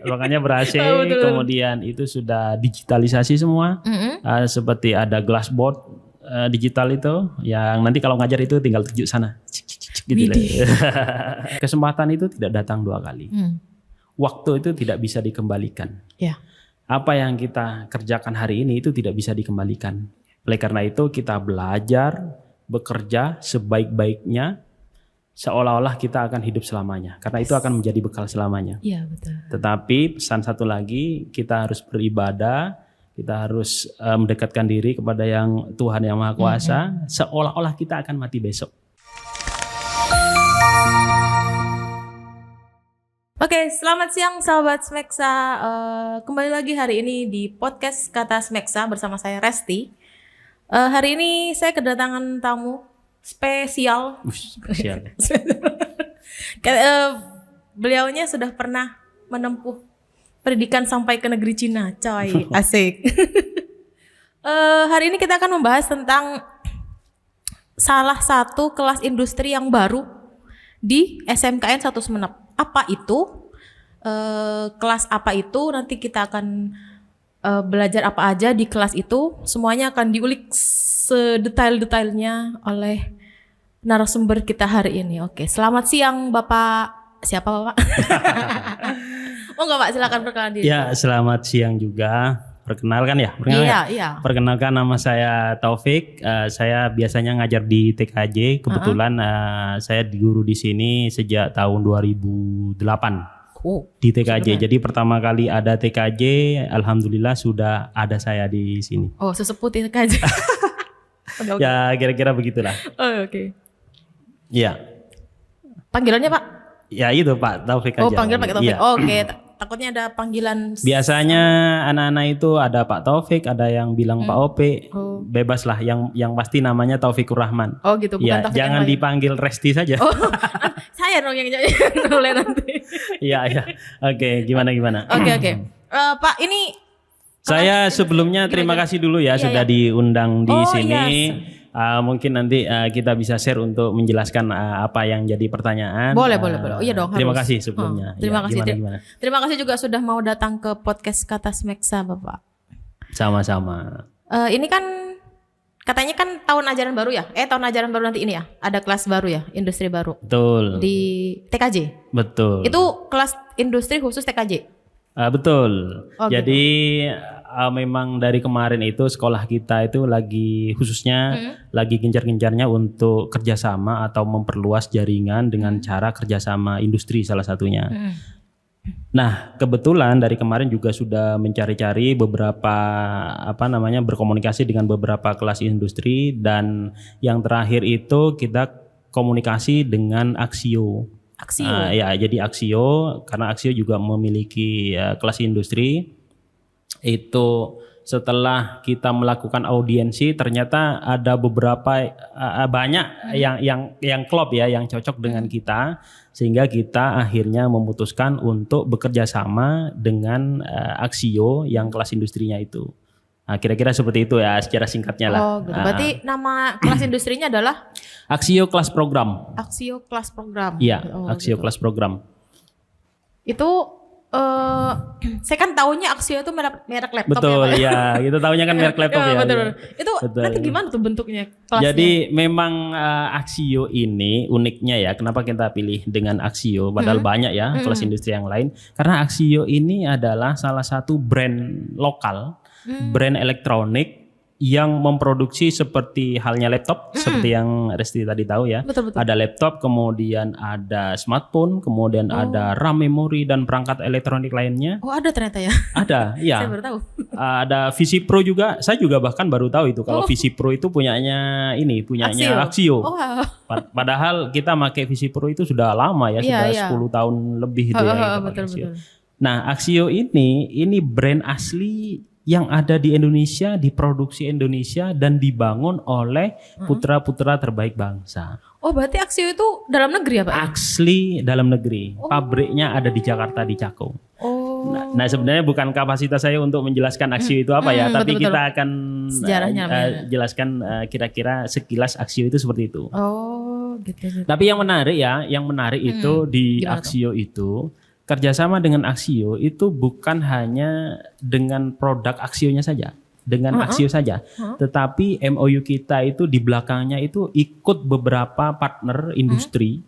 Ruangannya ber-AC, betul. kemudian itu sudah digitalisasi semua. Seperti ada glassboard digital itu, yang nanti kalau ngajar itu tinggal tunjuk sana. Gitu lah. Kesempatan itu tidak datang 2 kali. Waktu itu tidak bisa dikembalikan. Ya. Apa yang kita kerjakan hari ini itu tidak bisa dikembalikan. Oleh karena itu kita belajar, bekerja sebaik-baiknya, seolah-olah kita akan hidup selamanya. Karena itu akan menjadi bekal selamanya. Iya, betul. Tetapi pesan satu lagi, kita harus beribadah, kita harus mendekatkan diri kepada yang Tuhan yang Maha Kuasa, seolah-olah kita akan mati besok. Oke, selamat siang sahabat Smeksa. Kembali lagi hari ini di podcast Kata Smeksa bersama saya Resti. Hari ini saya kedatangan tamu spesial. Spesial. Beliaunya sudah pernah menempuh pendidikan sampai ke negeri Cina, coy. Asik. Hari ini kita akan membahas tentang salah satu kelas industri yang baru di SMKN 1 Sumeneb. Apa itu? Kelas apa itu? Nanti kita akan belajar apa aja di kelas itu. Semuanya akan diulik sedetail-detailnya oleh narasumber kita hari ini. Oke, selamat siang Bapak. Siapa Bapak? Oh enggak Pak, silakan perkenalan diri. Ya, selamat siang juga. Perkenalkan ya? Iya. Perkenalkan, nama saya Taufik. Saya biasanya ngajar di TKJ. Kebetulan saya guru di sini sejak tahun 2008 di TKJ. Sebenarnya. Jadi pertama kali ada TKJ, alhamdulillah sudah ada saya di sini. Oh, sesepuh TKJ. Okay. Ya, kira-kira begitulah. Oh, oke. Iya. Panggilannya Pak? Ya itu Pak Taufik aja. Oh, panggil Pak Taufik. Iya. Oh, oke. Takutnya ada panggilan. Biasanya anak-anak itu ada Pak Taufik, ada yang bilang Pak Ope. Bebas lah, yang pasti namanya Taufikur Rahman. Oh gitu, bukan Ya, Taufik jangan yang lain. dipanggil Resti saja. Oh, saya dong yang mulai nanti. Iya. Oke, gimana? Oke. Pak, ini Saya sebelumnya terima kasih dulu ya sudah diundang di sini. Mungkin nanti kita bisa share untuk menjelaskan apa yang jadi pertanyaan. Boleh. Oh, iya dong. Terima harus. kasih sebelumnya. Terima kasih. Gimana? Terima kasih juga sudah mau datang ke podcast Kata Smeksa, Bapak. Sama-sama. Ini kan katanya kan tahun ajaran baru ya? Tahun ajaran baru nanti ini ya? Ada kelas baru ya? Industri baru. Betul. Di TKJ. Betul. Itu kelas industri khusus TKJ. Betul. Oh, jadi memang dari kemarin itu sekolah kita itu lagi khususnya lagi gencar-gencarnya untuk kerjasama atau memperluas jaringan dengan cara kerjasama industri salah satunya. Nah, kebetulan dari kemarin juga sudah mencari-cari beberapa berkomunikasi dengan beberapa kelas industri, dan yang terakhir itu kita komunikasi dengan Aksio. Jadi Aksio, karena Aksio juga memiliki kelas industri. Itu setelah kita melakukan audiensi, ternyata ada beberapa banyak yang klop ya, yang cocok dengan kita, sehingga kita akhirnya memutuskan untuk bekerja sama dengan Aksio yang kelas industrinya itu. Nah, kira-kira seperti itu ya secara singkatnya lah. Oh, gitu. Berarti nama kelas industrinya adalah Aksio Kelas Program. Aksio Kelas Program. Iya, Aksio Kelas Program. Itu saya kan taunya Aksio itu merek laptop. Betul, ya. Kita taunya kan merek laptop ya. Betul. Itu betul. Nanti gimana tuh bentuknya kelasnya? Jadi memang Aksio ini uniknya ya, kenapa kita pilih dengan Aksio padahal banyak ya kelas industri yang lain. Karena Aksio ini adalah salah satu brand lokal, brand elektronik yang memproduksi seperti halnya laptop, seperti yang Resti tadi tahu ya. Betul. Ada laptop, kemudian ada smartphone, kemudian ada RAM memori dan perangkat elektronik lainnya. Oh, ada ternyata ya. Ada, iya. Saya baru tahu. Ada Visi Pro juga. Saya juga bahkan baru tahu itu kalau Visi Pro itu punyanya Aksio. Oh, wow. Padahal kita pakai Visi Pro itu sudah lama ya, sudah 10 tahun lebih itu ya. Betul. Nah, Aksio ini brand asli yang ada di Indonesia, diproduksi Indonesia dan dibangun oleh putra-putra terbaik bangsa. Oh, berarti Aksio itu dalam negeri ya, Pak? Asli dalam negeri. Pabriknya ada di Jakarta, di Cakung. Oh. Nah, sebenarnya bukan kapasitas saya untuk menjelaskan Aksio itu apa ya, tapi betul. kita akan Sejarahnya jelaskan kira-kira sekilas Aksio itu seperti itu. Oh, gitu. Tapi yang menarik itu di Gimana Aksio itu kerjasama dengan Axio itu bukan hanya dengan produk Axionya saja, dengan Axio saja, tetapi MOU kita itu di belakangnya itu ikut beberapa partner industri,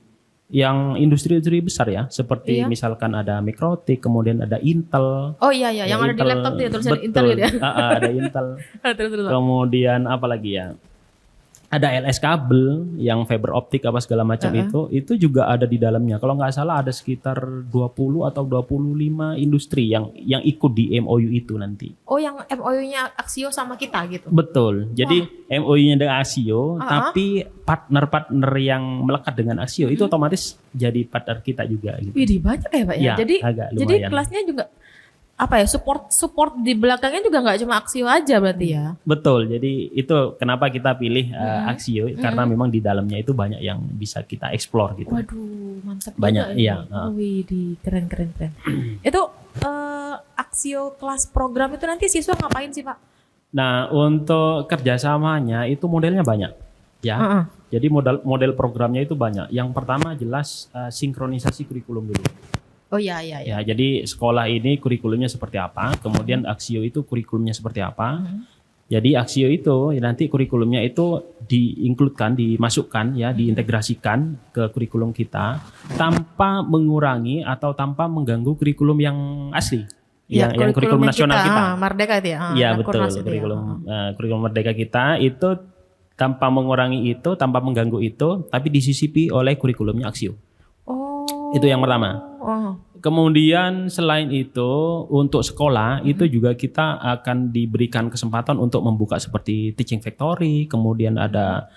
yang industri-industri besar ya, seperti misalkan ada Mikrotik, kemudian ada Intel. Oh iya, yang ada di Intel, laptop tuh ya tulisan betul. Intel gitu ya. Ada Intel. Terus. Kemudian apa lagi ya? Ada LS kabel yang fiber optik apa segala macam itu juga ada di dalamnya. Kalau nggak salah ada sekitar 20 atau 25 industri yang ikut di MOU itu nanti. Oh, yang MOU-nya Axio sama kita gitu. Betul. Jadi MOU-nya dengan Axio, tapi partner-partner yang melekat dengan Axio itu otomatis jadi partner kita juga gitu. Widih, banyak ya Pak ya. Ya, Jadi agak jadi lumayan. kelasnya juga apa ya, support di belakangnya juga nggak cuma Axio aja berarti ya. Betul. Jadi itu kenapa kita pilih Axio, karena memang di dalamnya itu banyak yang bisa kita explore gitu. Waduh, mantap Banyak, juga iya. ini. Widih, keren. Itu Axio kelas program itu nanti siswa ngapain sih Pak? Nah, untuk kerjasamanya itu modelnya banyak, ya. Jadi model programnya itu banyak. Yang pertama jelas sinkronisasi kurikulum dulu. Oh iya. Ya, jadi sekolah ini kurikulumnya seperti apa, kemudian Axio itu kurikulumnya seperti apa. Jadi Axio itu nanti kurikulumnya itu dimasukkan ya, diintegrasikan ke kurikulum kita tanpa mengurangi atau tanpa mengganggu kurikulum yang asli. Yang kurikulum nasional kita. Merdeka itu ya. Iya betul, kurikulum Merdeka kita itu tanpa mengurangi itu, tanpa mengganggu itu, tapi disisipi oleh kurikulumnya Axio. Oh. Itu yang pertama. Kemudian selain itu untuk sekolah itu juga kita akan diberikan kesempatan untuk membuka seperti Teaching Factory, kemudian ada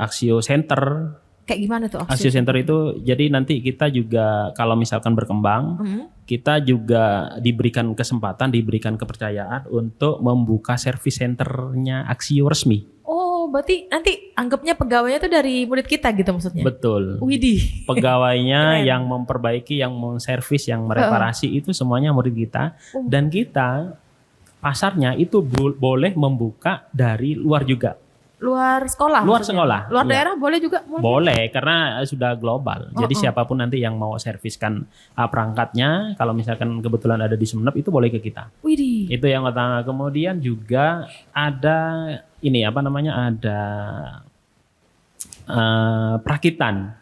Axio Center. Kayak gimana tuh Axio Center itu jadi nanti kita juga kalau misalkan berkembang, kita juga diberikan kesempatan, diberikan kepercayaan untuk membuka service centernya Axio resmi. Oh, berarti nanti anggapnya pegawainya tuh dari murid kita gitu maksudnya? Betul. Widih. Pegawainya yang memperbaiki, yang menservis, yang mereparasi itu semuanya murid kita. Dan kita pasarnya itu boleh membuka dari luar juga. Luar sekolah? Luar sekolah. Luar daerah boleh juga? Boleh, karena sudah global. Jadi siapapun nanti yang mau serviskan perangkatnya, kalau misalkan kebetulan ada di Sumeneb itu boleh ke kita. Widih. Itu yang pertama. Kemudian juga ada ini ada perakitan.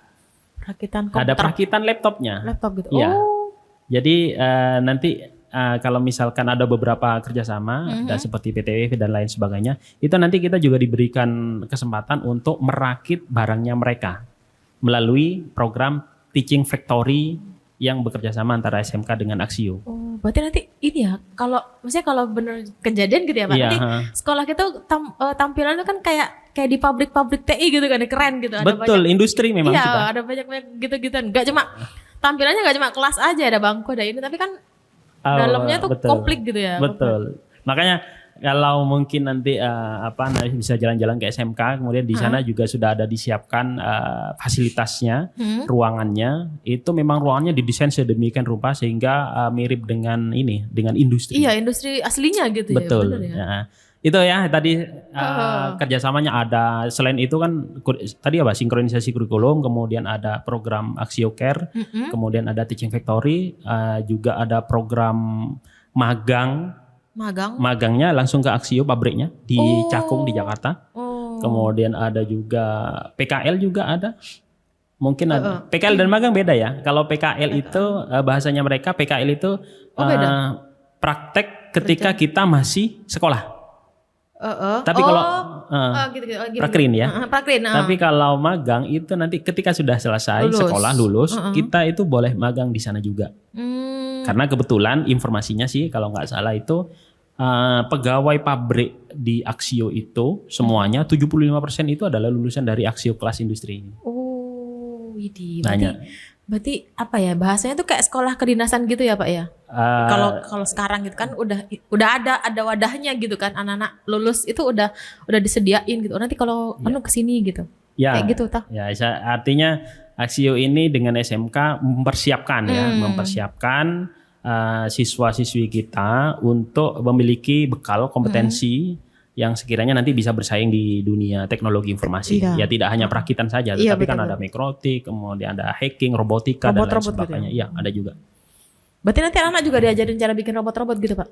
Perakitan komputer. Ada perakitan laptopnya. Laptop gitu. Ya. Jadi nanti kalau misalkan ada beberapa kerjasama, dan seperti PTW dan lain sebagainya, itu nanti kita juga diberikan kesempatan untuk merakit barangnya mereka melalui program Teaching Factory yang bekerja sama antara SMK dengan Axio. Oh, berarti nanti ini ya, maksudnya kalau bener kejadian gitu ya Pak, nanti sekolah kita tampilannya kan kayak di pabrik-pabrik TI gitu kan, keren gitu. Ada Betul, banyak, industri memang iya, kita. ada banyak gitu-gituan. Gak cuma tampilannya gak cuma kelas aja, ada bangku, ada ini, tapi kan dalamnya tuh komplit gitu ya. Betul. Makanya kalau mungkin nanti bisa jalan-jalan ke SMK, kemudian di sana juga sudah ada disiapkan fasilitasnya, ruangannya. Itu memang ruangannya didesain sedemikian rupa sehingga mirip dengan industri. Iya, industri aslinya gitu. Betul. Ya. Betul ya. Itu ya tadi kerjasamanya ada. Selain itu kan tadi sinkronisasi kurikulum, kemudian ada program Axio Care, kemudian ada Teaching Factory, juga ada program magangnya langsung ke Axio pabriknya di Cakung di Jakarta. Kemudian ada juga PKL juga ada. Mungkin ada. PKL dan magang beda ya. Kalau PKL itu bahasanya mereka PKL itu praktek ketika kita masih sekolah. Tapi kalau prakrin ya. Tapi kalau magang itu nanti ketika sudah selesai sekolah lulus, kita itu boleh magang di sana juga. Karena kebetulan informasinya sih kalau nggak salah itu pegawai pabrik di Axio itu semuanya 75% itu adalah lulusan dari Axio kelas industri. Oh, widih. Berarti apa ya, bahasanya tuh kayak sekolah kedinasan gitu ya Pak ya? Kalau sekarang gitu kan udah ada wadahnya gitu kan, anak-anak lulus itu udah disediain gitu. Nanti kalau kesini gitu. Ya. Kayak gitu tah? Ya, artinya Axio ini dengan SMK mempersiapkan siswa-siswi kita untuk memiliki bekal kompetensi yang sekiranya nanti bisa bersaing di dunia teknologi informasi. Ya tidak hanya perakitan saja, tetapi kan ada mikrotik, kemudian ada hacking, robotika dan lain sebagainya. Iya, ada juga. Berarti nanti anak juga diajarin cara bikin robot-robot gitu, Pak?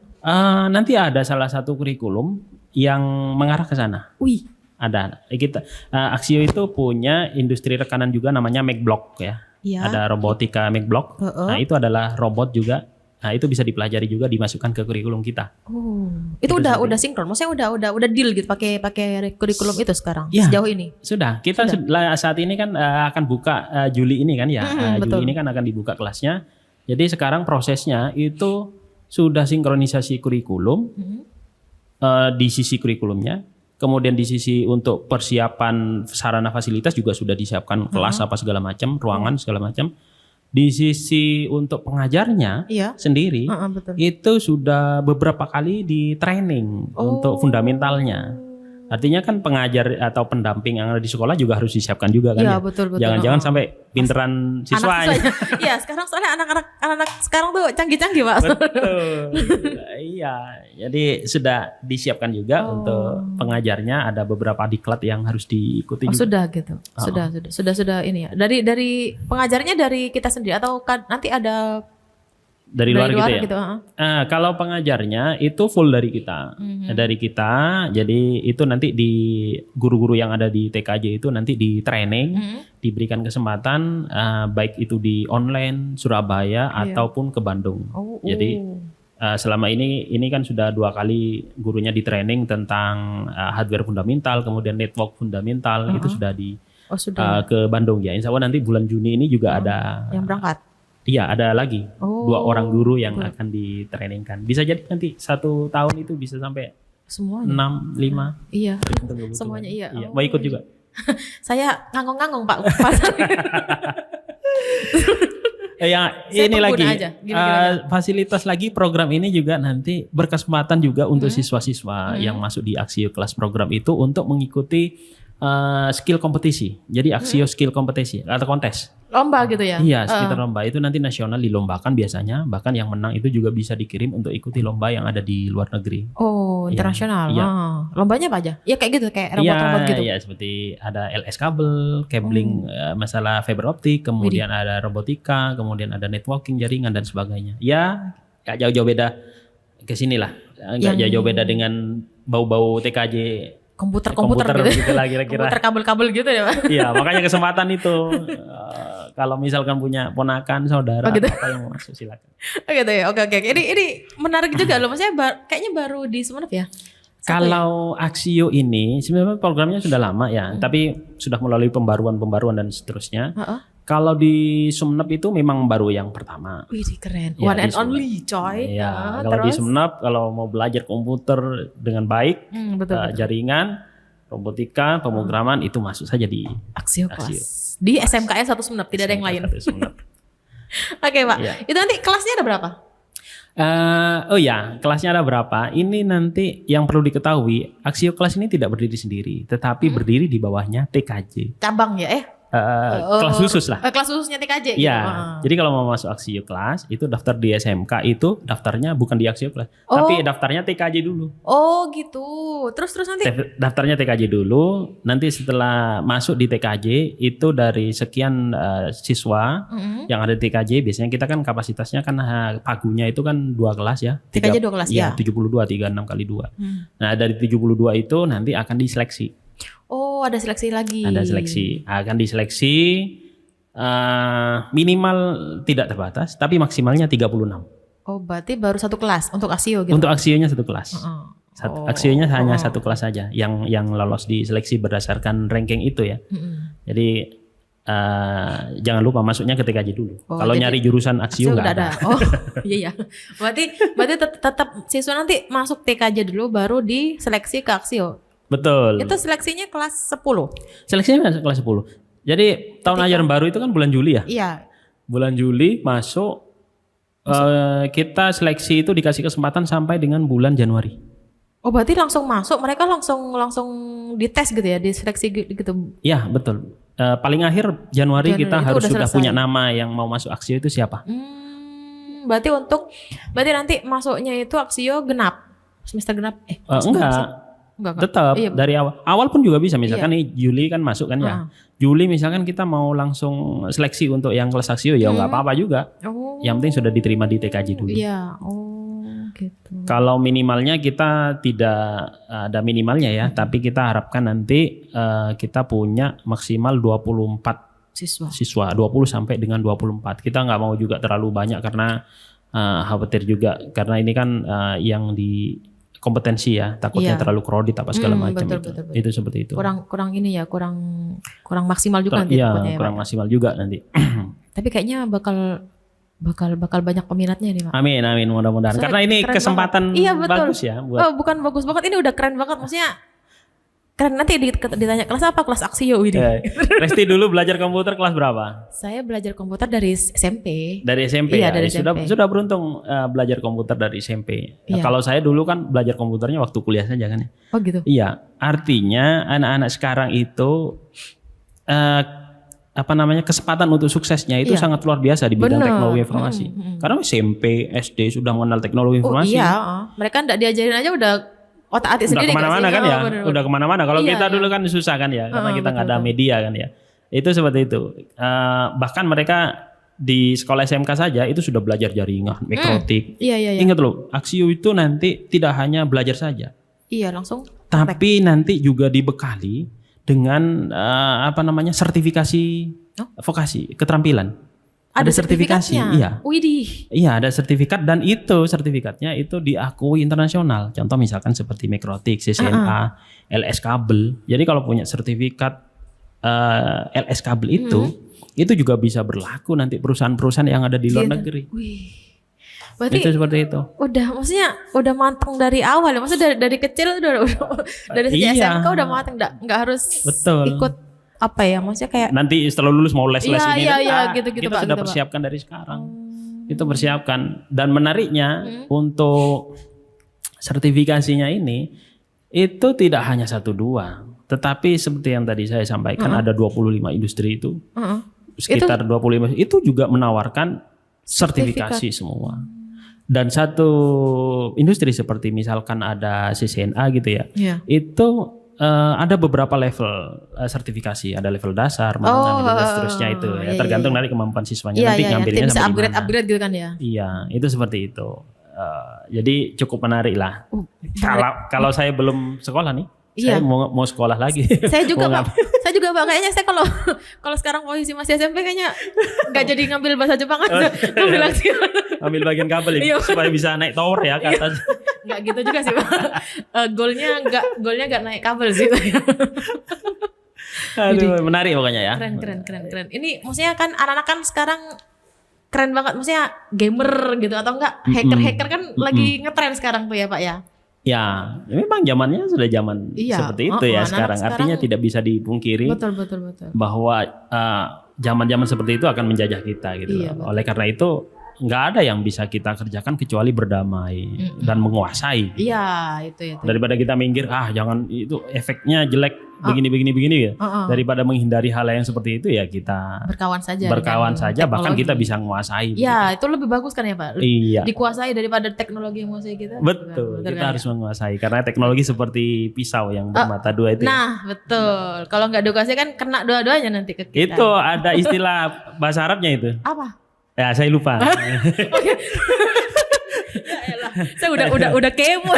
Nanti ada salah satu kurikulum yang mengarah ke sana. Wih. Ada. Kita Axio itu punya industri rekanan juga namanya MacBlock ya. Iya. Ada robotika MacBlock. Nah, itu adalah robot juga. Nah, itu bisa dipelajari juga dimasukkan ke kurikulum kita. Oh. Itu udah sinkron. Maksudnya udah deal gitu pakai kurikulum itu sekarang Ya, sejauh ini. Sudah. Kita saat ini kan akan buka Juli ini kan ya. betul. Juli ini kan akan dibuka kelasnya. Jadi sekarang prosesnya itu sudah sinkronisasi kurikulum di sisi kurikulumnya. Kemudian di sisi untuk persiapan sarana fasilitas juga sudah disiapkan kelas apa segala macam, ruangan segala macam. Di sisi untuk pengajarnya sendiri betul. itu sudah beberapa kali di training untuk fundamentalnya. Artinya kan pengajar atau pendamping yang ada di sekolah juga harus disiapkan juga kan Iya, ya. betul. Jangan-jangan sampai pinteran siswanya. Iya, sekarang soalnya anak-anak sekarang tuh canggih-canggih, Pak. Betul. Iya, jadi sudah disiapkan juga untuk pengajarnya, ada beberapa diklat yang harus diikuti juga. Sudah gitu. Sudah ini ya. Dari pengajarnya dari kita sendiri atau nanti ada dari luar gitu ya. Gitu, kalau pengajarnya itu full dari kita. Dari kita. Jadi itu nanti di guru-guru yang ada di TKJ itu nanti di training, diberikan kesempatan baik itu di online Surabaya ataupun ke Bandung. Jadi selama ini kan sudah 2 kali gurunya di training tentang hardware fundamental, kemudian network fundamental itu sudah ke Bandung ya. Insya Allah nanti bulan Juni ini juga ada yang berangkat. Iya, ada lagi 2 orang guru yang akan ditrainingkan. Bisa jadi nanti 1 tahun itu bisa sampai semuanya 6, 5. Iya. Semuanya iya. Mau ikut juga. Saya ngangong-ngangong, Pak. Ya, ini lagi fasilitas lagi program ini juga nanti berkesempatan juga untuk siswa-siswa yang masuk di Axio kelas program itu untuk mengikuti skill kompetisi. Jadi Axio skill kompetisi atau kontes. Lomba gitu ya? Iya, sekitar lomba itu nanti nasional dilombakan biasanya. Bahkan yang menang itu juga bisa dikirim untuk ikuti lomba yang ada di luar negeri. Oh, internasional. Iya. Lombanya apa aja? Ya kayak gitu, kayak robot-robot gitu. Iya, seperti ada LS kabel, cabling, masalah fiber optik, kemudian ada robotika, kemudian ada networking, jaringan dan sebagainya. Ya, gak jauh-jauh beda ke sinilah. Gak jauh-jauh beda dengan bau-bau TKJ. Komputer gitu lah kira-kira. Komputer kabel-kabel gitu ya, Pak. Iya, makanya kesempatan itu kalau misalkan punya ponakan, saudara gitu. apa yang mau masuk silakan. Gitu ya. Oke. Ini menarik juga loh. Maksudnya kayaknya baru di Sumeneb ya. Kalau Axio ini sebenarnya programnya sudah lama ya, tapi sudah melalui pembaruan dan seterusnya. Kalau di Sumeneb itu memang baru yang pertama. Wih, keren. Ya, One and only, coy. Iya, kalau di Sumeneb kalau mau belajar komputer dengan baik, betul. jaringan, robotika, pemrograman itu masuk saja di Axio kelas. Di SMKS 1 Sumeneb, tidak ada yang lain. Oke, Pak. Ya. Itu nanti kelasnya ada berapa? Kelasnya ada berapa? Ini nanti yang perlu diketahui, Axio kelas ini tidak berdiri sendiri, tetapi berdiri di bawahnya TKJ. Cabang ya, kelas khusus lah. Kelas khususnya TKJ. Iya. Jadi kalau mau masuk Axio kelas itu daftar di SMK itu daftarnya bukan di Axio kelas, tapi daftarnya TKJ dulu. Oh gitu. Terus nanti daftarnya TKJ dulu. Nanti setelah masuk di TKJ itu dari sekian siswa yang ada di TKJ biasanya kita kan kapasitasnya kan pagunya itu kan 2 kelas ya. TKJ 2 kelas ya. 72 36 kali 2. Nah, dari 72 itu nanti akan diseleksi. Oh, ada seleksi lagi. Ada seleksi. Akan diseleksi minimal tidak terbatas, tapi maksimalnya 36. Oh, berarti baru 1 kelas untuk Axio gitu. Untuk Axionya 1 kelas. Axionya hanya 1 kelas saja yang lolos di seleksi berdasarkan ranking itu ya. Jadi jangan lupa masuknya ke TKJ dulu. Kalau nyari jurusan Axio nggak ada. Oh, iya. Berarti tetap siswa nanti masuk TKJ dulu baru diseleksi ke Axio. Betul. Itu seleksinya kelas 10. Seleksinya kelas 10. Jadi tahun ajaran baru itu kan bulan Juli ya? Iya. Bulan Juli masuk. Kita seleksi itu dikasih kesempatan sampai dengan bulan Januari. Oh, berarti langsung masuk, mereka langsung dites gitu ya, diseleksi gitu. Iya, betul. Paling akhir Januari kita harus sudah punya nama yang mau masuk Axio itu siapa. Berarti nanti masuknya itu Axio genap. Semester genap. Enggak. Enggak. Tetap Iya. dari awal pun juga bisa. Misalkan nih Juli kan masuk kan ya. Juli misalkan kita mau langsung seleksi untuk yang kelas aksio ya nggak apa-apa juga. Oh. Yang penting sudah diterima di TKJ dulu. Iya. Oh, gitu. Kalau minimalnya kita tidak ada minimalnya ya, tapi kita harapkan nanti kita punya maksimal 24 siswa 20 sampai dengan 24. Kita nggak mau juga terlalu banyak karena khawatir juga karena ini kan yang di kompetensi ya, takutnya terlalu crowded apa segala macam betul. itu seperti itu. Kurang ini ya, kurang maksimal juga nanti takutnya ya, kurang Pak. Maksimal juga nanti. Tapi kayaknya bakal banyak peminatnya nih, Pak. Amin mudah-mudahan. Karena ini keren kesempatan banget. Iya, betul. bagus ya buat. Oh, bukan bagus banget, ini udah keren banget, maksudnya keren. Nanti ditanya kelas apa, kelas aksio ini. Resti dulu belajar komputer kelas berapa? Saya belajar komputer dari SMP. Dari SMP Iya, ya. dari Sudah SMP. beruntung belajar komputer dari SMP. Iya. Kalau saya dulu kan belajar komputernya waktu kuliah saja kan ya. Oh gitu. Iya, artinya anak-anak sekarang itu kesempatan untuk suksesnya itu Iya. sangat luar biasa di bidang Bener. teknologi informasi. Karena SMP, SD sudah mengenal teknologi Oh informasi. iya, mereka enggak diajarin aja udah otak atik Udah sendiri. kemana-mana kan ya, udah kemana-mana. Kalau Iya, kita dulu kan susah kan ya, karena kita nggak ada media kan ya. Itu seperti itu. Bahkan mereka di sekolah SMK saja itu sudah belajar jaringan, mikrotik. Iya. Ingat loh, Aksio itu nanti tidak hanya belajar saja, Iya, langsung. tapi nanti juga dibekali dengan sertifikasi vokasi, keterampilan. Ada sertifikasi, iya. Widih. Iya, ada sertifikat dan itu sertifikatnya itu diakui internasional. Contoh misalkan seperti mikrotik, CCNA, LS kabel. Jadi kalau punya sertifikat LS kabel itu juga bisa berlaku nanti perusahaan-perusahaan yang ada di luar negeri. Wih. Berarti Itu seperti itu. udah matang dari awal ya. Maksudnya dari kecil udah dari sejak Iya. SMK udah matang, enggak harus Betul. ikut apa ya? Maksudnya kayak Nanti setelah lulus mau les-les ini Iya, gitu, kita Pak, sudah gitu, Pak. persiapkan dari sekarang. Itu persiapkan dan menariknya untuk sertifikasinya ini itu tidak hanya 1-2, tetapi seperti yang tadi saya sampaikan ada 25 industri itu. Sekitar 25 itu juga menawarkan sertifikasi semua. Dan satu industri seperti misalkan ada CCNA gitu ya. Iya. Itu ada beberapa level sertifikasi, ada level dasar, menengah, dan seterusnya itu ya, tergantung dari kemampuan siswanya nanti ngambilnya bisa sampai di mana. upgrade gitu kan ya. Iya, itu seperti itu. Jadi cukup menarik lah. Kalau saya belum sekolah nih, saya mau sekolah lagi. Saya juga Mau Pak. Saya juga Pak, kayaknya saya kalau sekarang posisi masih SMP kayaknya nggak jadi ngambil bahasa Jepang aja. Ngambil aksio. ambil bagian kabel ya, supaya bisa naik tower ya ke atas. Nggak gitu juga sih Pak. Goalnya nggak naik kabel sih. Aduh, menarik pokoknya ya. Keren. Ini maksudnya kan anak-anak kan sekarang keren banget, maksudnya gamer gitu atau enggak hacker kan lagi ngetren sekarang tuh ya Pak ya. Ya, memang zamannya sudah zaman seperti itu ya sekarang. Artinya tidak bisa dipungkiri Betul. bahwa zaman-zaman seperti itu akan menjajah kita gitu. Iya, Oleh karena itu nggak ada yang bisa kita kerjakan kecuali berdamai dan menguasai. Iya, itu. Daripada kita minggir, jangan itu efeknya jelek begini ya. Daripada menghindari hal yang seperti itu ya kita berkawan saja bahkan kita bisa menguasai. Iya, itu lebih bagus kan ya Pak? Iya. Dikuasai daripada teknologi yang menguasai kita. Betul, kita harus menguasai karena teknologi seperti pisau yang bermata dua itu. Nah, betul. Kalau nggak dikuasai kan kena dua-duanya nanti ke kita. Itu ada istilah bahasa Arabnya itu. Apa? Ya, saya lupa. Saya udah kemo.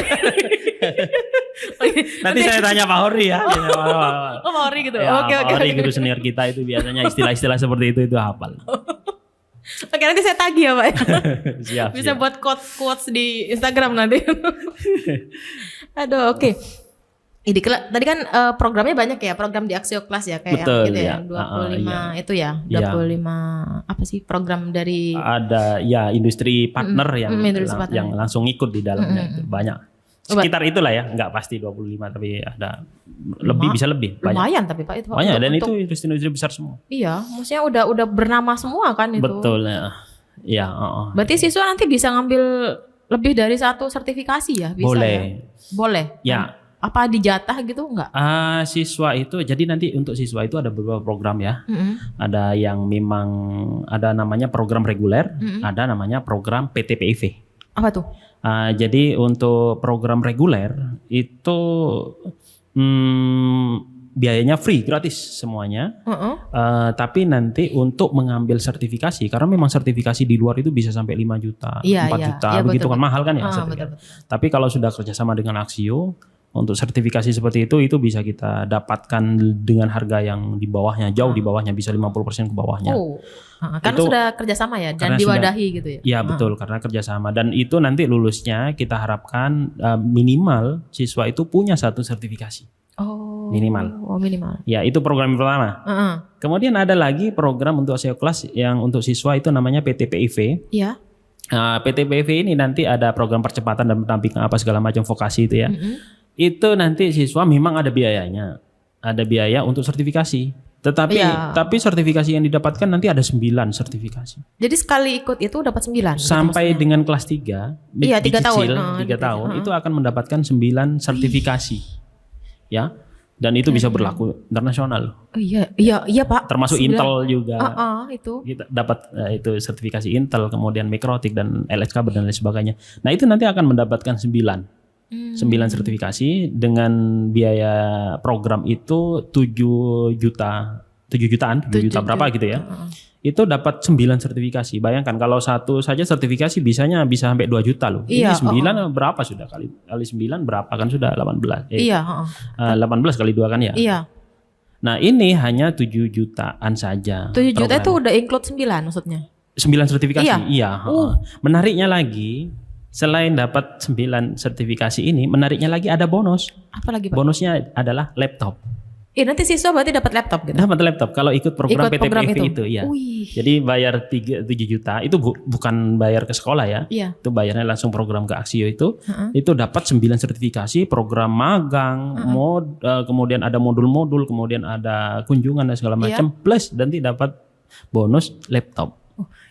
Nanti saya tanya Pak Hori ya. Oh, Pak Hori gitu. Ya, Oke. Pak Hori guru senior kita itu biasanya istilah-istilah seperti itu hafal. Oke, nanti saya tagih ya Pak. Siap. Bisa buat quotes di Instagram nanti. Aduh, oke. Tadi kan programnya banyak ya, program di Aksio Kelas ya kayak Betul, gitu ya. ya. 25 itu ya, 25 apa sih program dari ada ya industri partner industri partner. yang langsung ikut di dalamnya itu banyak. Sekitar itulah ya, enggak pasti 25 tapi ada bisa lebih banyak. Lumayan tapi Pak itu. Pak, banyak dan itu industri besar semua. Iya, maksudnya udah bernama semua kan itu. Betul ya. Iya, Berarti siswa nanti bisa ngambil lebih dari satu sertifikasi ya, bisa boleh. ya? Boleh. Ya. Apa dijatah gitu enggak? Siswa itu jadi nanti untuk siswa itu ada beberapa program ya. Ada yang memang ada namanya program reguler, ada namanya program PTPIV. Apa tuh? Jadi untuk program reguler itu biayanya free, gratis semuanya. Tapi nanti untuk mengambil sertifikasi, karena memang sertifikasi di luar itu bisa sampai 5 juta, 4 juta, begitu betul, kan mahal kan ya betul. Tapi kalau sudah kerjasama dengan Axio, untuk sertifikasi seperti itu bisa kita dapatkan dengan harga yang di bawahnya, jauh di bawahnya, bisa 50% ke bawahnya. Karena Itu sudah kerjasama ya dan diwadahi gitu ya? Iya betul, karena kerjasama. Dan itu nanti lulusnya kita harapkan minimal siswa itu punya 1 sertifikasi. Minimal. Minimal. Ya itu program yang pertama. Kemudian ada lagi program untuk Axio Kelas yang untuk siswa itu namanya PTPIV. Iya. PTPIV ini nanti ada program percepatan dan pendampingan apa segala macam vokasi itu ya. Itu nanti siswa memang ada biayanya. Ada biaya untuk sertifikasi. Tapi sertifikasi yang didapatkan nanti ada 9 sertifikasi. Jadi sekali ikut itu dapat 9. Sampai dengan kelas 3, iya, 3 tahun. 3 tahun itu akan mendapatkan 9 sertifikasi. Ya. Dan itu bisa berlaku internasional. Iya Pak. Termasuk 9. Intel juga. Itu. Kita dapat itu sertifikasi Intel, kemudian Mikrotik dan LSK dan lain sebagainya. Nah, itu nanti akan mendapatkan 9 sertifikasi dengan biaya program itu 7 jutaan berapa gitu ya. Itu dapat 9 sertifikasi. Bayangkan kalau satu saja sertifikasi bisa sampai 2 juta loh. Ini 9 berapa sudah kali 9 berapa kan sudah 18. 18 kali 2 kan ya? Iya. Nah, ini hanya 7 jutaan saja. 7 juta itu udah include 9 maksudnya? 9 sertifikasi. Iya. Menariknya lagi, selain dapat 9 sertifikasi ini, menariknya lagi ada bonus. Apa lagi, Pak? Bonusnya adalah laptop. Nanti siswa berarti dapat laptop gitu? Dapat laptop kalau ikut program PTPIV itu ya. Jadi bayar 7 juta itu bukan bayar ke sekolah ya. Iya. Itu bayarnya langsung program ke Axio itu. Itu dapat 9 sertifikasi, program magang, kemudian ada modul-modul, kemudian ada kunjungan dan segala macam, plus nanti dapat bonus laptop.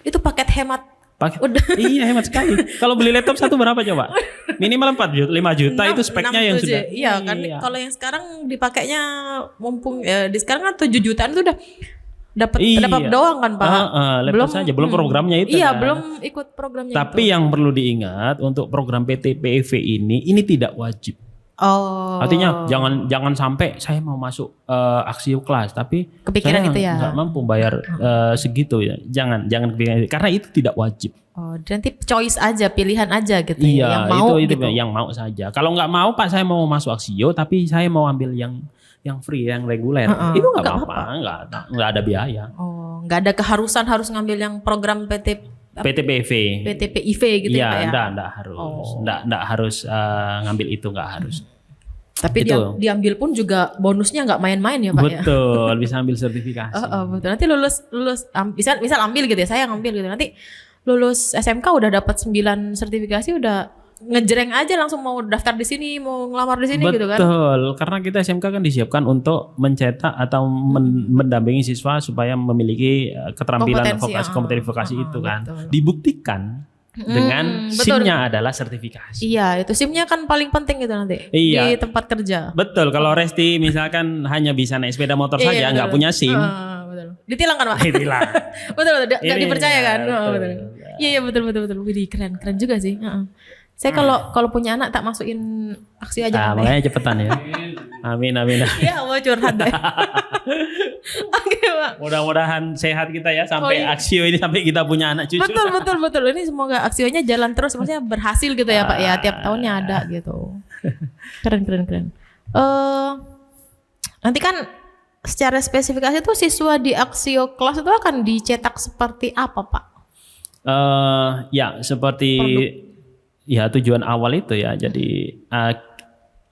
Itu paket hemat. Iya, hemat sekali. Kalau beli laptop satu berapa coba? Minimal 5 juta itu speknya yang sudah. Iya kan, kalau yang sekarang dipakainya mumpung di sekarang kan 7 jutaan itu udah dapat doang kan Pak. Laptop saja, belum programnya itu. Iya, kan. belum ikut programnya. Tapi yang perlu diingat untuk program PTPIV ini tidak wajib. Artinya jangan sampai saya mau masuk Axio Kelas tapi kepikiran saya itu ya. nggak mampu bayar segitu ya. Jangan kepikiran karena itu tidak wajib. Nanti choice aja, pilihan aja gitu iya, ya. Yang mau itu gitu. Yang mau saja. Kalau nggak mau Pak saya mau masuk Axio tapi saya mau ambil yang free, yang reguler. Itu nggak apa-apa, nggak ada biaya. Nggak ada keharusan harus ngambil yang program PTPIV gitu ya Pak ya? Enggak harus. Enggak harus ngambil itu, enggak harus. Tapi diambil pun juga bonusnya enggak main-main ya Pak ya? Betul, bisa ambil sertifikasi. Betul. Nanti lulus misal ambil gitu ya, saya ngambil gitu. Nanti lulus SMK udah dapat 9 sertifikasi, udah ngejreng aja langsung mau daftar di sini, mau ngelamar di sini gitu kan? Betul, karena kita SMK kan disiapkan untuk mencetak atau mendampingi siswa supaya memiliki keterampilan kompetensi vokasi itu kan. Betul. Dibuktikan dengan SIM-nya adalah sertifikasi. Iya, itu SIM-nya kan paling penting gitu nanti di tempat kerja. Betul, kalau Resti misalkan hanya bisa naik sepeda motor saja, nggak punya SIM. Betul. Ditilang kan Pak? Ditilang. betul, nggak dipercaya kan? Betul. Iya, betul. Widih, keren juga sih. Saya kalau punya anak tak masukin Axio aja. Makanya cepetan ya. Amin. Ya mau curhat deh. Oke Pak. Mudah-mudahan sehat kita ya sampai Axio ini, sampai kita punya anak cucu. Betul. Ini semoga Axionya jalan terus, maksudnya berhasil gitu ya Pak ya. Tiap tahunnya ada gitu. Keren. Nanti kan secara spesifikasi itu siswa di Axio Kelas itu akan dicetak seperti apa Pak? Ya seperti ya tujuan awal itu ya. Jadi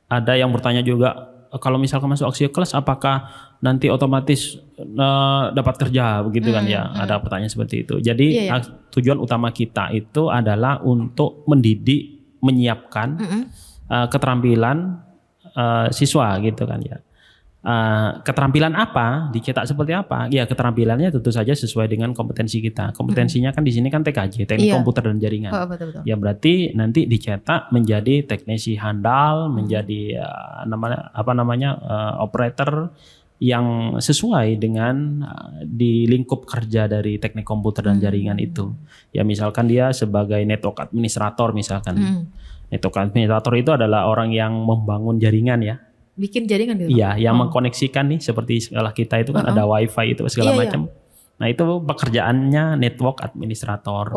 ada yang bertanya juga, kalau misalkan masuk Axio Kelas apakah nanti otomatis dapat kerja begitu kan ya. Ada pertanyaan seperti itu. Jadi tujuan utama kita itu adalah untuk mendidik, menyiapkan keterampilan siswa gitu kan ya. Keterampilan apa, dicetak seperti apa? Ya keterampilannya tentu saja sesuai dengan kompetensi kita. Kompetensinya kan di sini kan TKJ, teknik komputer dan jaringan. Betul. Ya berarti nanti dicetak menjadi teknisi handal, menjadi operator, yang sesuai dengan di lingkup kerja dari teknik komputer dan jaringan itu. Ya misalkan dia sebagai network administrator misalkan. Network administrator itu adalah orang yang membangun jaringan ya. Bikin jaringan gitu. Iya, yang mengkoneksikan nih seperti sekolah kita itu kan ada wifi itu segala macam. Nah itu pekerjaannya network administrator.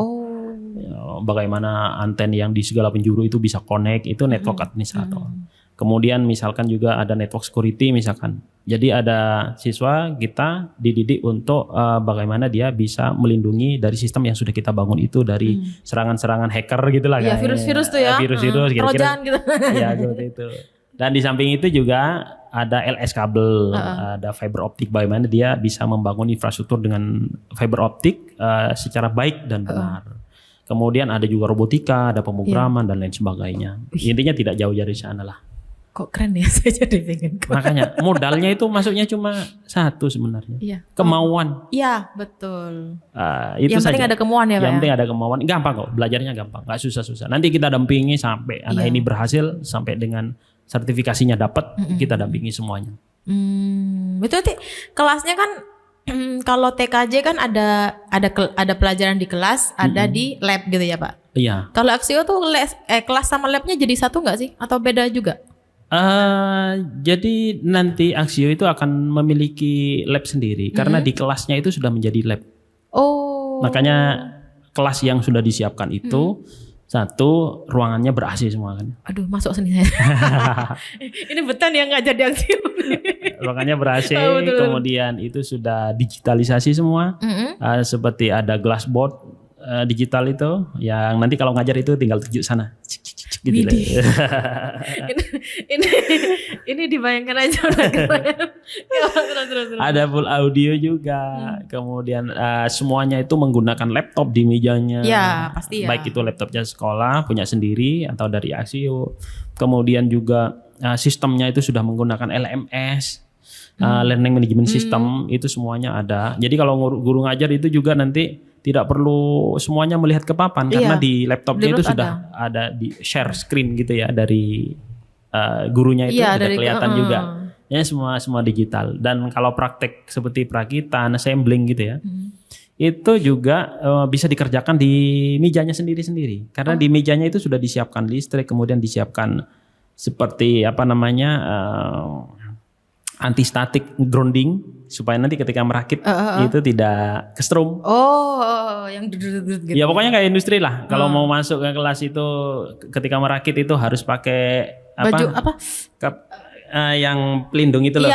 Ya, bagaimana anten yang di segala penjuru itu bisa connect, itu network administrator. Kemudian misalkan juga ada network security misalkan. Jadi ada siswa kita dididik untuk bagaimana dia bisa melindungi dari sistem yang sudah kita bangun itu dari serangan-serangan hacker gitulah. Iya, virus-virus tuh ya. Virus-virus kira-kira. Trojan gitu. Iya seperti itu. Dan di samping itu juga ada LS kabel, ada fiber optik, bagaimana dia bisa membangun infrastruktur dengan fiber optik secara baik dan benar. Kemudian ada juga robotika, ada pemrograman dan lain sebagainya. Intinya tidak jauh dari sana lah. Kok keren ya, saya jadi pengen. Makanya modalnya itu masuknya cuma satu sebenarnya. Iya. Kemauan. Iya, betul. Itu yang saja. penting ada kemauan ya, Pak. Yang penting ada kemauan. Gampang kok, belajarnya gampang, nggak susah-susah. Nanti kita dampingi sampai anak ini berhasil, sampai dengan sertifikasinya dapat, kita dampingi semuanya. Itu nanti kelasnya kan kalau TKJ kan ada pelajaran di kelas, ada di lab gitu ya, Pak. Iya. Kalau Axio tuh kelas sama labnya jadi satu nggak sih? Atau beda juga? Jadi nanti Axio itu akan memiliki lab sendiri karena di kelasnya itu sudah menjadi lab. Oh. Makanya kelas yang sudah disiapkan itu satu ruangannya ber-AC semua kan. Aduh, masuk seni saya. Ini betan yang ngajar di Axio. Ruangannya ber-AC, kemudian itu sudah digitalisasi semua. Seperti ada glassboard digital itu yang nanti kalau ngajar itu tinggal tunjuk sana. Gitu lah. ini dibayangkan aja udah terus. Ada full audio juga. Kemudian semuanya itu menggunakan laptop di mejanya. Ya, pasti ya. Baik itu laptopnya sekolah punya sendiri atau dari Axio. Kemudian juga sistemnya itu sudah menggunakan LMS. Learning Management System itu semuanya ada. Jadi kalau guru ngajar itu juga nanti tidak perlu semuanya melihat ke papan karena di laptopnya itu sudah ada di share screen gitu ya dari gurunya itu sudah kelihatan juga. Ya semua digital. Dan kalau praktek seperti perakitan, assembling gitu ya. Itu juga bisa dikerjakan di mejanya sendiri-sendiri. Karena di mejanya itu sudah disiapkan listrik, kemudian disiapkan seperti apa namanya anti static grounding supaya nanti ketika merakit itu tidak kestrum. Yang gitu. Ya pokoknya kayak industri lah. Kalau mau masuk ke kelas itu ketika merakit itu harus pakai baju apa? Yang pelindung itu loh,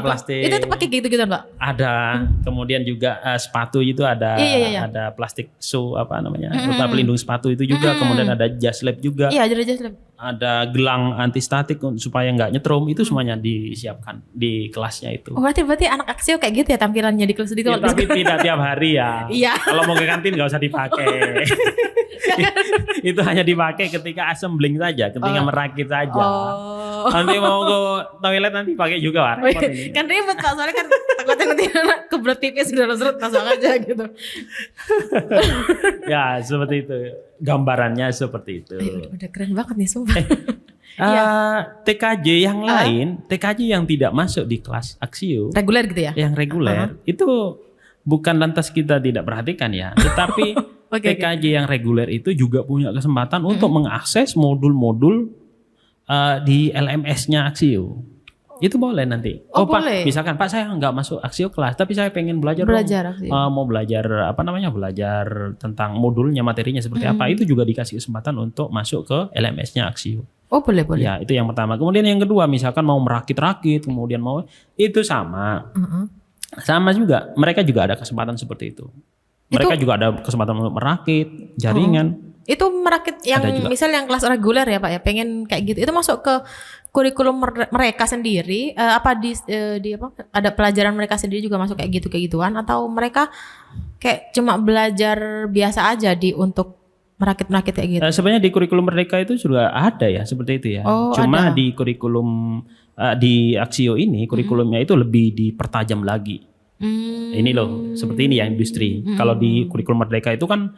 plastik. Itu pakai gitu-gitu Mbak? Ada. Kemudian juga sepatu itu ada ada plastik shoe apa namanya? Pelindung sepatu itu juga. Kemudian ada jas lab juga. Iya, ada jas lab. Ada gelang anti statik supaya nggak nyetrum, itu semuanya disiapkan di kelasnya itu. Oh, berarti anak Axio kayak gitu ya tampilannya di kelas itu. Ya, tapi tidak tiap hari ya. Iya. Kalau mau ke kantin nggak usah dipakai. Itu hanya dipakai ketika assembling saja, ketika merakit saja. Nanti mau ke toilet nanti pakai juga repot ini. Kan ribet Pak, soalnya kan takutnya nanti anak kebelet pipis serut masuk aja gitu. Ya seperti itu. Gambarannya seperti itu. Udah keren banget nih sumpah. TKJ yang lain, TKJ yang tidak masuk di kelas Axio, reguler gitu ya? Yang reguler itu bukan lantas kita tidak perhatikan ya, tetapi TKJ yang reguler itu juga punya kesempatan untuk mengakses modul-modul di LMS-nya Axio. Itu boleh nanti. Boleh. Pak, misalkan Pak saya nggak masuk Axio kelas, tapi saya pengen belajar mau belajar belajar tentang modulnya, materinya seperti apa, itu juga dikasih kesempatan untuk masuk ke LMS-nya Axio. Boleh. Ya, itu yang pertama. Kemudian yang kedua, misalkan mau merakit-rakit, kemudian mau itu sama. Sama juga, mereka juga ada kesempatan seperti itu. Mereka juga ada kesempatan untuk merakit jaringan. Itu merakit yang misal yang kelas reguler ya Pak ya, pengen kayak gitu. Itu masuk ke kurikulum mereka sendiri apa di apa ada pelajaran mereka sendiri juga masuk kayak gituan atau mereka kayak cuma belajar biasa aja untuk merakit kayak gitu? Sebenarnya di kurikulum mereka itu sudah ada ya seperti itu ya. Cuma ada. Di kurikulum di Axio ini kurikulumnya itu lebih dipertajam lagi. Ini loh seperti ini ya industri. Kalau di kurikulum Merdeka itu kan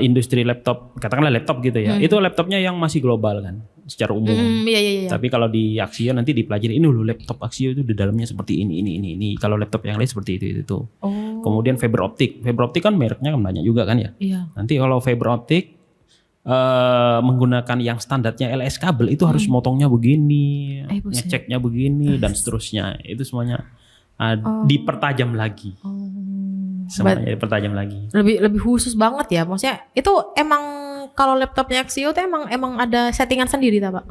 industri laptop, katakanlah laptop gitu ya. Itu laptopnya yang masih global kan. secara umum. Iya. Tapi kalau di Axio nanti dipelajari ini loh laptop Axio itu di dalamnya seperti ini. Kalau laptop yang lain seperti itu. Kemudian fiber optik kan mereknya kan banyak juga kan ya. Iya. Nanti kalau fiber optik menggunakan yang standarnya LS kabel itu harus motongnya begini, ngeceknya begini dan seterusnya. Itu semuanya dipertajam lagi. Semuanya dipertajam lagi. Lebih khusus banget ya. Maksudnya itu emang kalau laptopnya Axio tuh emang ada settingan sendiri tak Pak?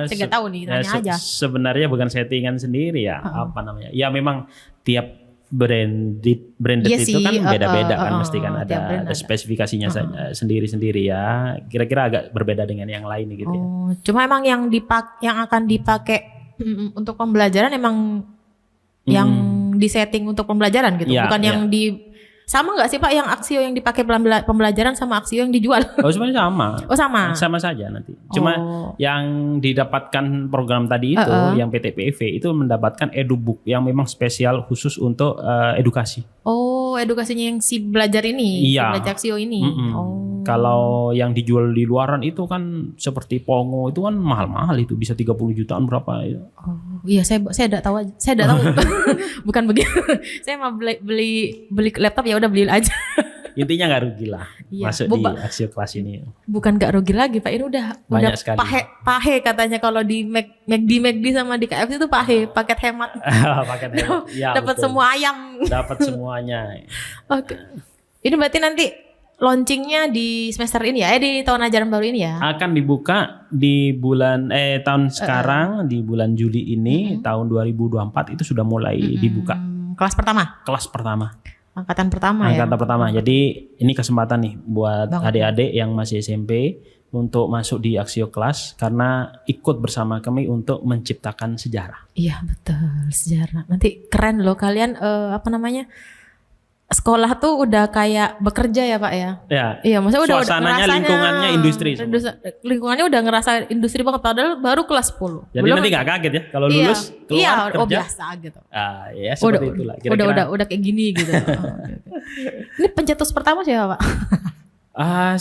Saya nggak tahu nih, tanya aja. Sebenarnya bukan settingan sendiri ya, apa namanya? Ya memang tiap branded Iya itu sih, kan beda-beda kan, mesti kan tiap brand ada spesifikasinya sendiri-sendiri ya. Kira-kira agak berbeda dengan yang lain gitu ya. Cuma emang yang akan dipakai untuk pembelajaran emang yang disetting untuk pembelajaran gitu, Ya, bukan yang sama nggak sih Pak yang Axio yang dipakai pembelajaran sama Axio yang dijual? Oh sebenarnya sama. Oh sama. Sama saja nanti. Cuma yang didapatkan program tadi itu, yang PTPV itu mendapatkan edubook yang memang spesial khusus untuk edukasi. Oh edukasinya yang si belajar ini, Iya. si belajar Axio ini. Kalau yang dijual di luaran itu kan seperti Pongo itu kan mahal-mahal itu bisa 30 jutaan berapa ya. Oh iya saya enggak tahu aja. Saya enggak tahu. Bukan begitu. Saya mau beli laptop ya udah beli aja. Intinya nggak rugi lah masuk di Axio kelas ini. Bukan nggak rugi lagi Pak, ini udah sekali. pahe katanya kalau di McD sama di KFC itu pahe, paket hemat. Paket hemat. Ya, dapat semua ayam. Dapat semuanya. Oke. Ini berarti nanti launchingnya di semester ini ya, di tahun ajaran baru ini ya? Akan dibuka di bulan tahun sekarang di bulan Juli ini tahun 2024 itu sudah mulai dibuka. Kelas pertama? Kelas pertama. Angkatan pertama ya? Angkatan pertama. Jadi ini kesempatan nih buat adik-adik yang masih SMP untuk masuk di Axio Kelas karena ikut bersama kami untuk menciptakan sejarah. Iya betul, sejarah. Nanti keren loh kalian sekolah tuh udah kayak bekerja ya Pak ya? Iya, maksudnya suasananya lingkungannya industri. Lingkungannya udah ngerasa industri banget padahal baru kelas 10. Jadi nanti gak kaget ya kalau lulus keluar kerja. Biasa gitu. Ya seperti itulah. Kira-kira. Udah kayak gini gitu. Ini pencetus pertama siapa Pak?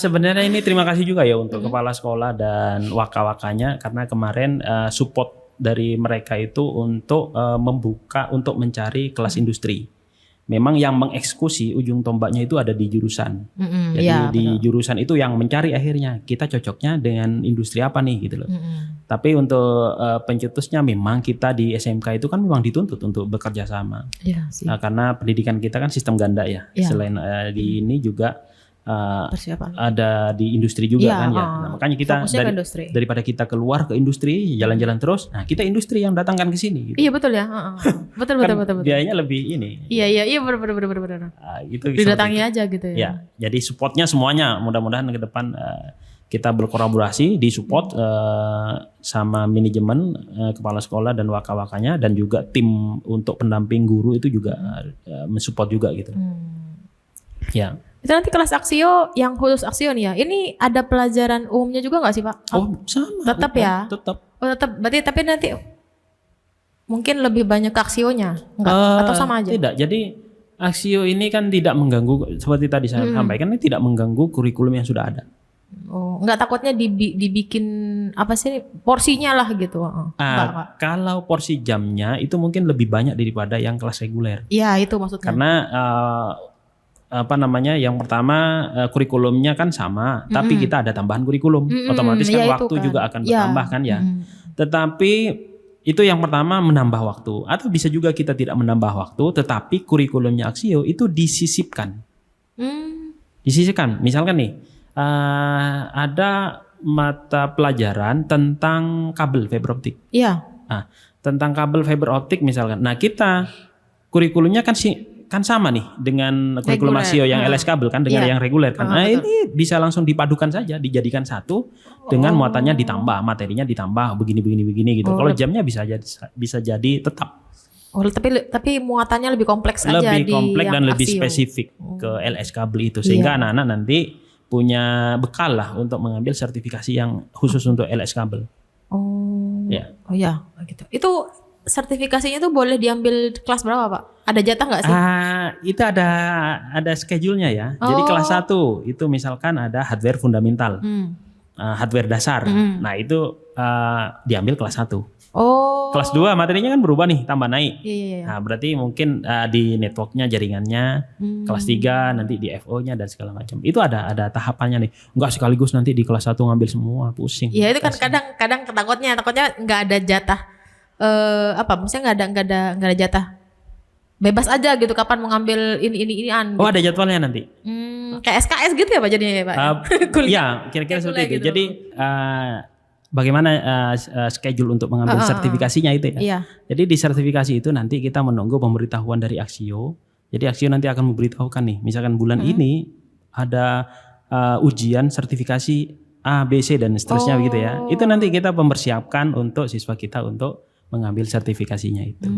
Sebenarnya ini terima kasih juga ya untuk kepala sekolah dan waka-wakanya karena kemarin support dari mereka itu untuk membuka untuk mencari kelas industri. Memang yang mengeksekusi ujung tombaknya itu ada di jurusan. Jadi di jurusan itu yang mencari akhirnya kita cocoknya dengan industri apa nih gitu loh. Tapi untuk pencetusnya memang kita di SMK itu kan memang dituntut untuk bekerja sama. Nah, karena pendidikan kita kan sistem ganda ya. Selain di ini juga ada di industri juga kan ya. Nah, makanya kita daripada kita keluar ke industri jalan-jalan terus, nah kita industri yang datangkan ke sini. Gitu. Iya betul ya. Betul. Biayanya lebih ini. Iya benar. Gitu, didatangi aja gitu ya. Ya, jadi supportnya semuanya. Mudah-mudahan ke depan kita berkolaborasi, disupport sama manajemen, kepala sekolah dan waka-wakanya dan juga tim untuk pendamping guru itu juga mensupport juga gitu. Ya. Itu nanti kelas Axio yang khusus Axio nih ya. Ini ada pelajaran umumnya juga nggak sih Pak? Oh sama. Tetap ya. Tetap. Oh tetap. Berarti tapi nanti mungkin lebih banyak ke Axionya, enggak? Atau sama aja? Tidak. Jadi Axio ini kan tidak mengganggu seperti tadi saya sampaikan, ini tidak mengganggu kurikulum yang sudah ada. Oh, enggak takutnya dibikin apa sih porsinya lah gitu? Enggak. Kalau porsi jamnya itu mungkin lebih banyak daripada yang kelas reguler. Iya itu maksudnya. Karena yang pertama kurikulumnya kan sama, tapi kita ada tambahan kurikulum, otomatis kan waktu kan juga akan bertambah kan ya. Tetapi itu yang pertama menambah waktu, atau bisa juga kita tidak menambah waktu, tetapi kurikulumnya Axio itu disisipkan. Disisipkan, misalkan nih ada mata pelajaran tentang kabel fiber optik. Iya. Nah, tentang kabel fiber optik misalkan. Nah kita kurikulumnya kan sama nih dengan kurikulum Axio yang LS kabel kan dengan yang reguler kan. Nah ini bisa langsung dipadukan saja, dijadikan satu dengan muatannya ditambah, materinya ditambah begini gitu. Kalau jamnya bisa jadi tetap. Oh tapi muatannya lebih kompleks aja lebih kompleks dan lebih Axio. spesifik ke LS kabel itu sehingga anak-anak nanti punya bekal lah untuk mengambil sertifikasi yang khusus untuk LS kabel. Oh ya gitu. Itu sertifikasinya tuh boleh diambil kelas berapa Pak? Ada jatah nggak sih? Itu ada schedule-nya ya. Jadi kelas 1 itu misalkan ada hardware fundamental. hardware dasar. Nah itu diambil kelas 1. Oh. Kelas 2 materinya kan berubah nih, tambah naik. Iya. Nah berarti mungkin di networknya, jaringannya, kelas 3 nanti di FO-nya dan segala macam. Itu ada tahapannya nih. Enggak sekaligus nanti di kelas 1 ngambil semua, pusing. Iya itu kan kadang takutnya nggak ada jatah maksudnya nggak ada jatah. Bebas aja gitu kapan mau ngambil inian. Oh ada jadwalnya nanti. Kayak SKS gitu ya Pak jadinya ya Pak. Iya, kira-kira seperti itu. gitu. Jadi bagaimana schedule untuk mengambil sertifikasinya itu ya. Iya. Jadi di sertifikasi itu nanti kita menunggu pemberitahuan dari Axio. Jadi Axio nanti akan memberitahukan nih, misalkan bulan ini ada ujian sertifikasi A, B, C dan seterusnya begitu ya. Itu nanti kita mempersiapkan untuk siswa kita untuk mengambil sertifikasinya itu.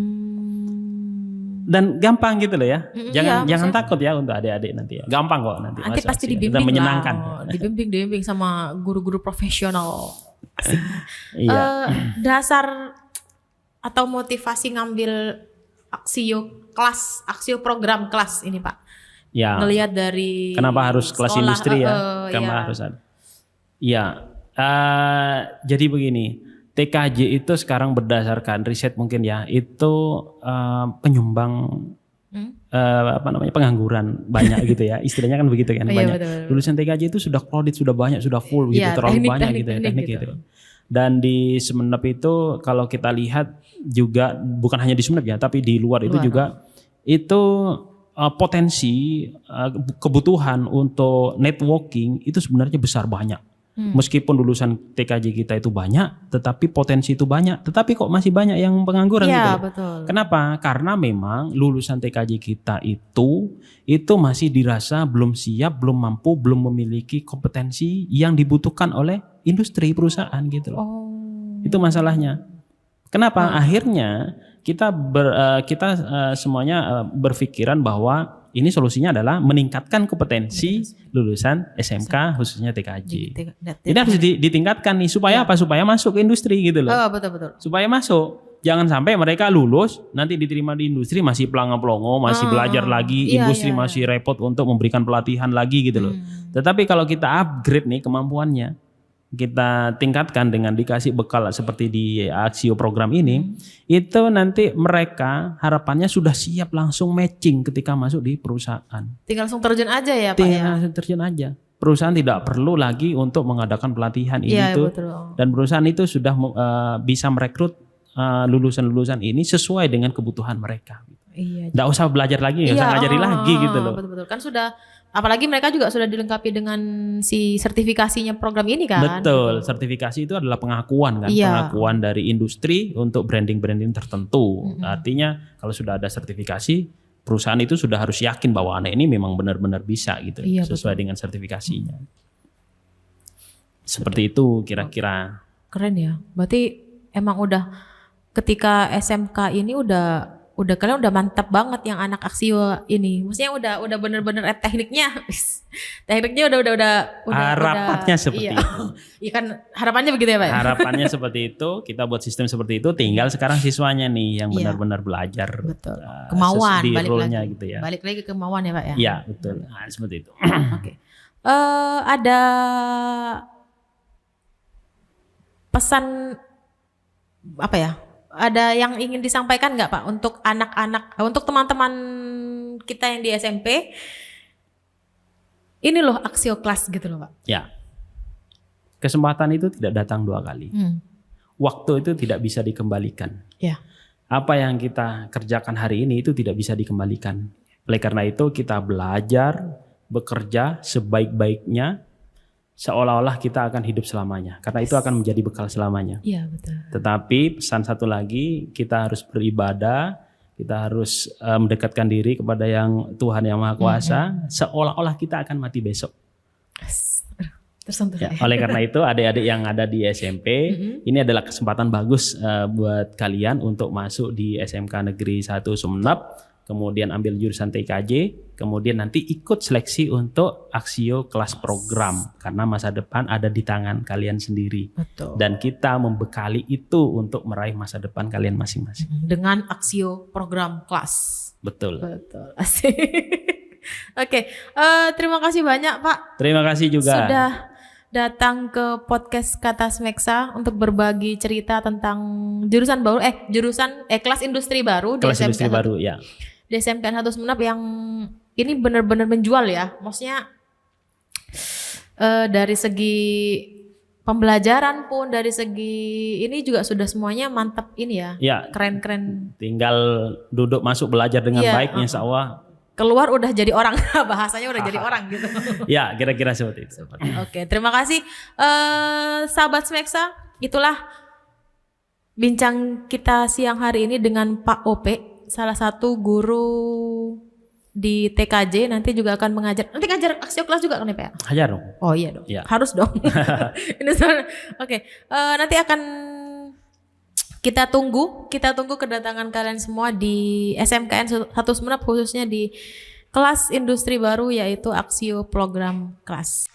Dan gampang gitu loh ya. Jangan takut ya untuk adik-adik nanti ya. Gampang kok nanti. Nanti pasti dibimbing dan menyenangkan. Dibimbing sama guru-guru profesional. Iya. Dasar atau motivasi ngambil Axio program kelas ini Pak. Ya. Ngelihat dari kenapa harus kelas sekolah, industri ya? Kenapa harus ada? Iya. Jadi begini. TKJ itu sekarang berdasarkan riset mungkin ya, itu penyumbang pengangguran banyak gitu ya, istilahnya kan begitu kan, banyak. Betul. Lulusan TKJ itu sudah crowded, sudah banyak, sudah full gitu, terlalu banyak gitu ya, teknik gitu. Dan di Sumeneb itu kalau kita lihat juga bukan hanya di Sumeneb ya, tapi di luar itu juga itu potensi kebutuhan untuk networking itu sebenarnya besar banyak. Meskipun lulusan TKJ kita itu banyak, tetapi potensi itu banyak, tetapi kok masih banyak yang pengangguran gitu. Betul. Kenapa? Karena memang lulusan TKJ kita itu masih dirasa belum siap, belum mampu, belum memiliki kompetensi yang dibutuhkan oleh industri perusahaan gitu loh. Itu masalahnya. Kenapa? Akhirnya kita semuanya berpikiran bahwa ini solusinya adalah meningkatkan kompetensi lulusan SMK khususnya TKJ. Ini harus ditingkatkan nih supaya apa? Supaya masuk ke industri gitu loh. Betul. Supaya masuk. Jangan sampai mereka lulus nanti diterima di industri masih pelongo-pelongo, masih belajar lagi, industri masih repot untuk memberikan pelatihan lagi gitu loh. Tetapi kalau kita upgrade nih kemampuannya, kita tingkatkan dengan dikasih bekal seperti di Axio program ini, itu nanti mereka harapannya sudah siap langsung matching ketika masuk di perusahaan. Tinggal langsung terjun aja ya Pak Tinggal langsung terjun aja. Perusahaan tidak perlu lagi untuk mengadakan pelatihan itu. Dan perusahaan itu sudah bisa merekrut lulusan-lulusan ini sesuai dengan kebutuhan mereka. Iya. Nggak usah belajar lagi, nggak usah ngajari lagi gitu loh. Betul. Kan sudah, apalagi mereka juga sudah dilengkapi dengan si sertifikasinya program ini kan. Betul, sertifikasi itu adalah pengakuan kan, pengakuan dari industri untuk branding-branding tertentu. Artinya kalau sudah ada sertifikasi, perusahaan itu sudah harus yakin bahwa anak ini memang benar-benar bisa gitu, sesuai dengan sertifikasinya. Seperti itu kira-kira. Keren ya, berarti emang udah ketika SMK ini udah kalian udah mantap banget yang anak Axio ini. Maksudnya udah bener-bener tekniknya. Tekniknya udah harapannya seperti itu. Iya kan harapannya begitu ya Pak. Harapannya seperti itu, kita buat sistem seperti itu, tinggal sekarang siswanya nih yang benar-benar belajar. Betul. Kemauan di balik lagi gitu ya. Balik lagi ke kemauan ya Pak ya. Iya, betul. Nah, seperti itu. Oke. Ada pesan apa ya? Ada yang ingin disampaikan nggak Pak untuk anak-anak, untuk teman-teman kita yang di SMP? Ini loh Axio Class gitu loh Pak. Ya, kesempatan itu tidak datang 2 kali. Waktu itu tidak bisa dikembalikan. Ya. Apa yang kita kerjakan hari ini itu tidak bisa dikembalikan. Oleh karena itu kita belajar, bekerja sebaik-baiknya, seolah-olah kita akan hidup selamanya. Karena itu akan menjadi bekal selamanya. Iya betul. Tetapi pesan satu lagi, kita harus beribadah, kita harus mendekatkan diri kepada yang Tuhan yang Maha Kuasa, seolah-olah kita akan mati besok. Tersentuh. Ya, oleh karena itu adik-adik yang ada di SMP, ini adalah kesempatan bagus buat kalian untuk masuk di SMK Negeri 1 Sumeneb, kemudian ambil jurusan TKJ, kemudian nanti ikut seleksi untuk Axio kelas program, karena masa depan ada di tangan kalian sendiri. Betul. Dan kita membekali itu untuk meraih masa depan kalian masing-masing. Dengan Axio program kelas. Betul. Asik. Oke, terima kasih banyak Pak. Terima kasih juga. Sudah datang ke podcast Kata Smeksa untuk berbagi cerita tentang jurusan baru kelas industri baru Kelas industri baru ya. di SMKN 1 Sumenep yang ini benar-benar menjual ya. Maksudnya dari segi pembelajaran pun, dari segi ini juga sudah semuanya mantap ini ya. Ya. Keren-keren. Tinggal duduk masuk belajar dengan Iya, baik insya Allah. Keluar udah jadi orang, bahasanya udah jadi orang gitu. Ya kira-kira seperti itu. Oke, terima kasih sahabat Smeksa. Itulah bincang kita siang hari ini dengan Pak Ope, salah satu guru di TKJ, nanti juga akan mengajar. Nanti ngajar aksio kelas juga kan ya Pak? Hajar dong. Oh iya dong, Ya. harus dong. Oke, nanti akan kita tunggu kedatangan kalian semua di SMKN 1 Sumenep, khususnya di kelas industri baru yaitu Aksio Program Kelas.